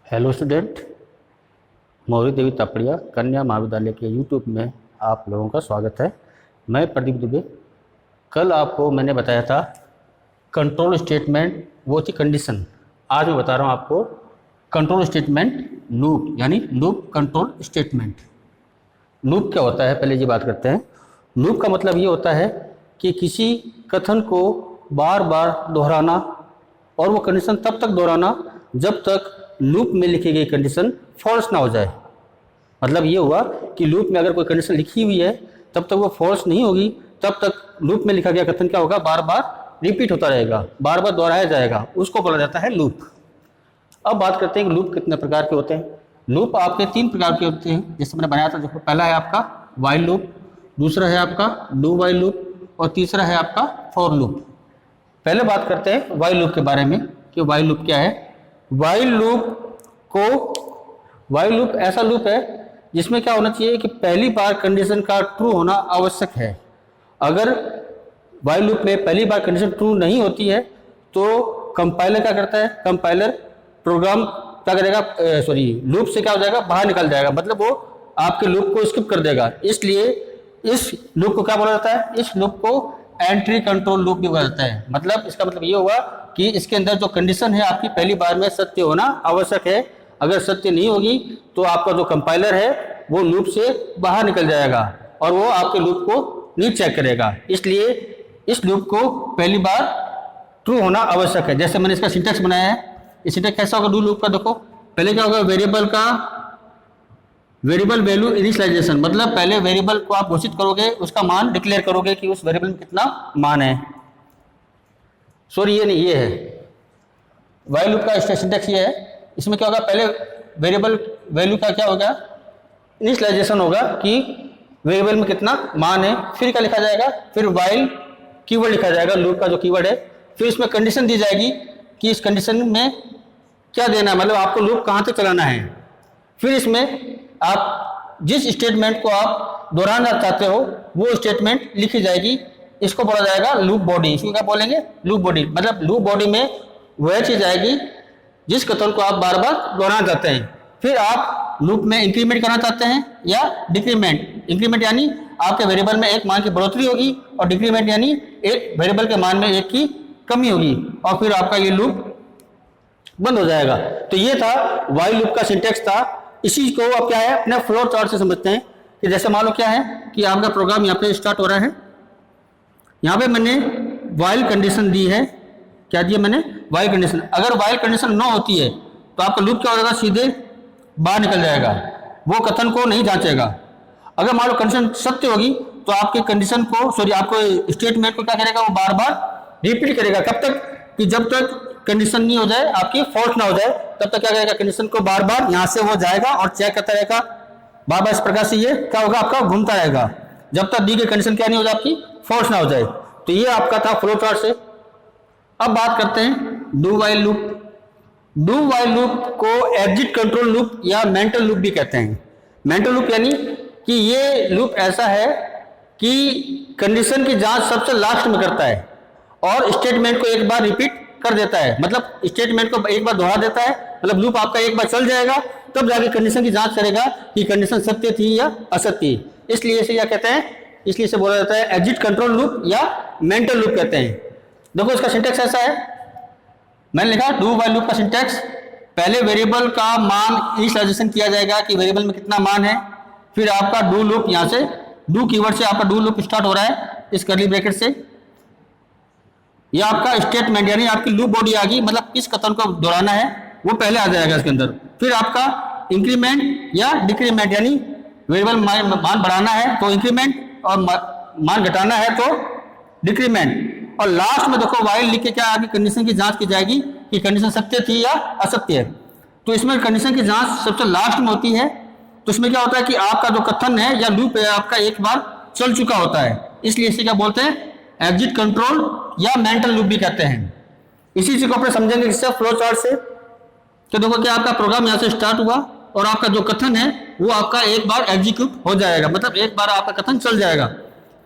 Hello student, मौरी देवी तापड़िया कन्या महाविद्यालय के यूट्यूब में आप लोगों का स्वागत है। मैं प्रदीप दुबे। कल आपको मैंने बताया था कंट्रोल स्टेटमेंट वो थी कंडीशन। आज मैं बता रहा हूँ आपको कंट्रोल स्टेटमेंट लूप, यानी लूप कंट्रोल स्टेटमेंट। लूप क्या होता है, पहले ये बात करते हैं। लूप का मतलब ये होता है कि किसी कथन को बार बार दोहराना, और वो कंडीशन तब तक दोहराना जब तक लूप में लिखी गई कंडीशन फॉल्स ना हो जाए। मतलब ये हुआ कि लूप में अगर कोई कंडीशन लिखी हुई है तब तक वो फॉल्स नहीं होगी, तब तक लूप में लिखा गया कथन क्या होगा, बार बार रिपीट होता रहेगा, बार बार दोहराया जाएगा। उसको बोला जाता है लूप। अब बात करते हैं कि लूप कितने प्रकार के होते हैं। लूप आपके 3 प्रकार के होते हैं, जैसे मैंने बनाया था। देखो, पहला है आपका वाइल लूप, दूसरा है आपका डू वाइल लूप, और तीसरा है आपका फॉर लूप। पहले बात करते हैं वाइल लूप के बारे में कि वाइल लूप क्या है। वाइल लूप ऐसा लूप है जिसमें क्या होना चाहिए कि पहली बार कंडीशन का ट्रू होना आवश्यक है। अगर वाइल लूप में पहली बार कंडीशन ट्रू नहीं होती है तो कंपाइलर क्या करता है, कंपाइलर प्रोग्राम क्या करेगा, लूप से क्या हो जाएगा, बाहर निकल जाएगा। मतलब वो आपके लूप को स्किप कर देगा। इसलिए इस लूप को क्या बोला जाता है, इस लूप को एंट्री कंट्रोल लूप भी बोला जाता है। मतलब इसका मतलब ये हुआ कि इसके अंदर जो कंडीशन है आपकी पहली बार में सत्य होना आवश्यक है। अगर सत्य नहीं होगी तो आपका जो कंपाइलर है वो लूप से बाहर निकल जाएगा और वो आपके लूप को नहीं चेक करेगा। इसलिए इस लूप को पहली बार ट्रू होना आवश्यक है। जैसे मैंने इसका सिंटेक्स बनाया है, ये सिंटेक्स कैसा होगा डू लूप का। देखो, पहले क्या होगा, वेरिएबल वैल्यू इनिशियलाइजेशन। मतलब पहले वेरिएबल को आप घोषित करोगे, उसका मान डिक्लेयर करोगे कि उस वेरिएबल में कितना मान है। सॉरी, ये नहीं, ये है वाइल लूप का सिंटेक्स। ये है, इसमें क्या होगा, पहले वेरिएबल वैल्यू का क्या होगा, इनिशियलाइजेशन होगा कि वेरिएबल में कितना मान है। फिर क्या लिखा जाएगा, फिर वाइल कीवर्ड लिखा जाएगा, लूप का जो कीवर्ड है। फिर इसमें कंडीशन दी जाएगी कि इस कंडीशन में क्या देना है, मतलब आपको लूप कहाँ तक चलाना है। फिर इसमें आप जिस स्टेटमेंट को आप दोहराना चाहते हो वो स्टेटमेंट लिखी जाएगी। इसको बोला जाएगा लूप बॉडी। इसको क्या बोलेंगे, लूप बॉडी। मतलब लूप बॉडी में वह चीज आएगी जिस कथन को आप बार बार दोहराना चाहते हैं। फिर आप लूप में इंक्रीमेंट करना चाहते हैं या डिक्रीमेंट। इंक्रीमेंट यानी आपके वेरिएबल में एक मान की बढ़ोतरी होगी, और डिक्रीमेंट यानी एक वेरिएबल के मान में एक की कमी होगी, और फिर आपका ये लूप बंद हो जाएगा। तो ये था वाइल लूप का सिंटेक्स था। इसी को अब क्या है, अपने फ्लो चार्ट से समझते हैं कि जैसे मान लो क्या है कि आपका प्रोग्राम यहाँ पे स्टार्ट हो रहा है। यहाँ पे मैंने वाइल कंडीशन दी है। क्या दिया मैंने, वाइल कंडीशन। अगर वाइल कंडीशन नो होती है तो आपका लूप क्या हो जाएगा, सीधे बाहर निकल जाएगा, वो कथन को नहीं जांचेगा। अगर मान लो कंडीशन सत्य होगी तो आपके कंडीशन को, आपको स्टेटमेंट को क्या करेगा, वो बार बार रिपीट करेगा। कब तक, कि जब तक कंडीशन नहीं हो जाए, आपकी फॉल्स ना हो जाए, तब तक क्या करेगा, कंडीशन को बार बार यहाँ से वो जाएगा और चेक करता रहेगा बार बार। इस प्रकार से ये क्या होगा, आपका घूमता रहेगा जब तक दी गई कंडीशन क्या नहीं हो जाए, आपकी फॉल्स ना हो जाए। तो ये आपका था फ्लो चार्ट से। अब बात करते हैं do while loop. Do while loop को एग्जिट कंट्रोल लूप या मेंटल लूप भी कहते हैं। मेंटल लूप यानी कि ये लूप ऐसा है कि कंडीशन की जांच सबसे लास्ट में करता है और स्टेटमेंट को एक बार रिपीट कर देता है। मतलब स्टेटमेंट को एक बार दोहरा देता है। मतलब लूप आपका एक बार चल जाएगा, तब जाके कंडीशन की जांच करेगा कि कंडीशन सत्य थी या असत्य। इसलिए इसे क्या कहते हैं, इसलिए इसे बोला जाता है एग्जिट कंट्रोल लूप या मेंटल लूप कहते हैं। देखो, इसका सिंटेक्स ऐसा है, मैंने लिखा डू वाइल लूप का सिंटेक्स। पहले वेरिएबल का मान इनिशियलाइजेशन किया जाएगा कि वेरिएबल में कितना मान है। फिर आपका डू लूप, यहाँ से डू कीवर्ड से आपका डू लूप स्टार्ट हो रहा है, इस कर्ली ब्रैकेट से। यह आपका स्टेटमेंट यानी आपकी लूप बॉडी आ गई, मतलब किस कथन को दोहराना है वो पहले आ जाएगा इसके अंदर। फिर आपका इंक्रीमेंट या डिक्रीमेंट यानी वेरिएबल मान बढ़ाना है तो इंक्रीमेंट, और मान घटाना है तो डिक्रीमेंट। और लास्ट में देखो वाइल लिख के क्या आगे कंडीशन की जांच की जाएगी कि कंडीशन सत्य थी या असत्य है। तो इसमें कंडीशन की जांच सबसे लास्ट में होती है। तो इसमें क्या होता है कि आपका जो कथन है या लूप है आपका एक बार चल चुका होता है, इसलिए इसे क्या बोलते हैं, एग्जिट कंट्रोल या मेंटल लूप भी कहते हैं। इसी चीज को अपने समझेंगे किससे, फ्लो चार्ट से। तो देखो कि आपका प्रोग्राम यहाँ से स्टार्ट हुआ और आपका जो कथन है वो आपका एक बार एग्जीक्यूट हो जाएगा, मतलब एक बार आपका कथन चल जाएगा।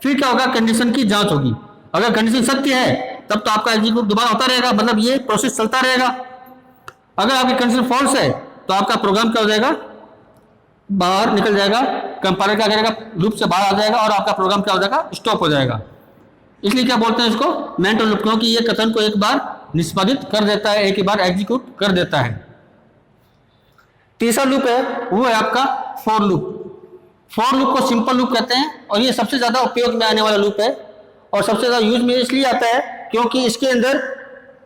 फिर क्या होगा, कंडीशन की जांच होगी। अगर कंडीशन सत्य है तब तो आपका एग्जीक्यूट दोबारा होता रहेगा, मतलब ये प्रोसेस चलता रहेगा। अगर आपकी कंडीशन फॉल्स है तो आपका प्रोग्राम क्या हो जाएगा, बाहर निकल जाएगा, कंपाइलर क्या करेगा, लूप से बाहर आ जाएगा और आपका प्रोग्राम क्या हो जाएगा, स्टॉप हो जाएगा। इसलिए क्या बोलते हैं इसको, मेंटल लूप, क्योंकि ये कथन को एक बार निष्पादित कर देता है, एक ही बार एग्जीक्यूट कर देता है। तीसरा लूप है वो है आपका फॉर लूप। फॉर लूप को सिंपल लूप कहते हैं और ये सबसे ज्यादा उपयोग में आने वाला लूप है और सबसे ज्यादा यूज में इसलिए आता है क्योंकि इसके अंदर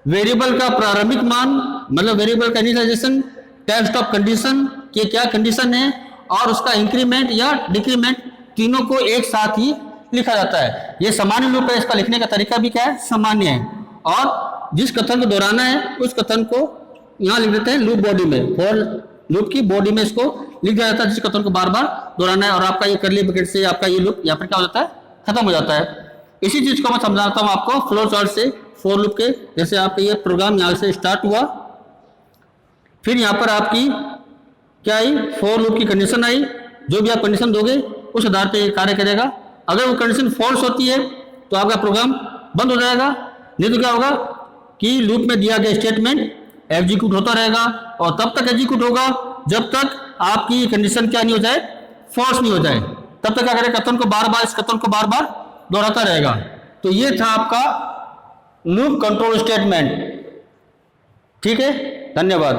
वेरिएबल का प्रारंभिक मान, मतलब वेरिएबल का इनिशियलाइजेशन, टेस्ट ऑफ कंडीशन कि क्या कंडीशन है और उसका इंक्रीमेंट या डिक्रीमेंट तीनों को एक साथ ही लिखा जाता है। ये सामान्य लूप है, इसका लिखने का तरीका भी क्या है, सामान्य है। और जिस कथन को दोहराना है उस कथन को यहाँ लिख देते हैं लूप बॉडी में, फॉर लूप की बॉडी में इसको लिख दिया जाता है जिस कथन को बार बार दोहराना है और आपका ये कर्ली ब्रैकेट से आपका ये लूप यहाँ पर क्या हो जाता है, खत्म हो जाता है। इसी चीज को मैं समझाता हूँ आपको फ्लो चार्ट से फॉर लूप के। जैसे आपका ये प्रोग्राम यहाँ से स्टार्ट हुआ, फिर यहाँ पर आपकी क्या आई, फॉर लूप की कंडीशन आई, जो भी आप कंडीशन दोगे उस आधार पे कार्य करेगा। अगर वो कंडीशन फॉल्स होती है तो आपका प्रोग्राम बंद हो जाएगा, नहीं तो क्या होगा कि लूप में दिया गया स्टेटमेंट एग्जीक्यूट होता रहेगा और तब तक एग्जीक्यूट होगा जब तक आपकी कंडीशन क्या नहीं हो जाए, फॉल्स नहीं हो जाए, तब तक क्या करेगा, कथन को बार बार, इस कथन को बार बार दोहराता रहेगा। तो ये था आपका लूप कंट्रोल स्टेटमेंट। ठीक है, धन्यवाद।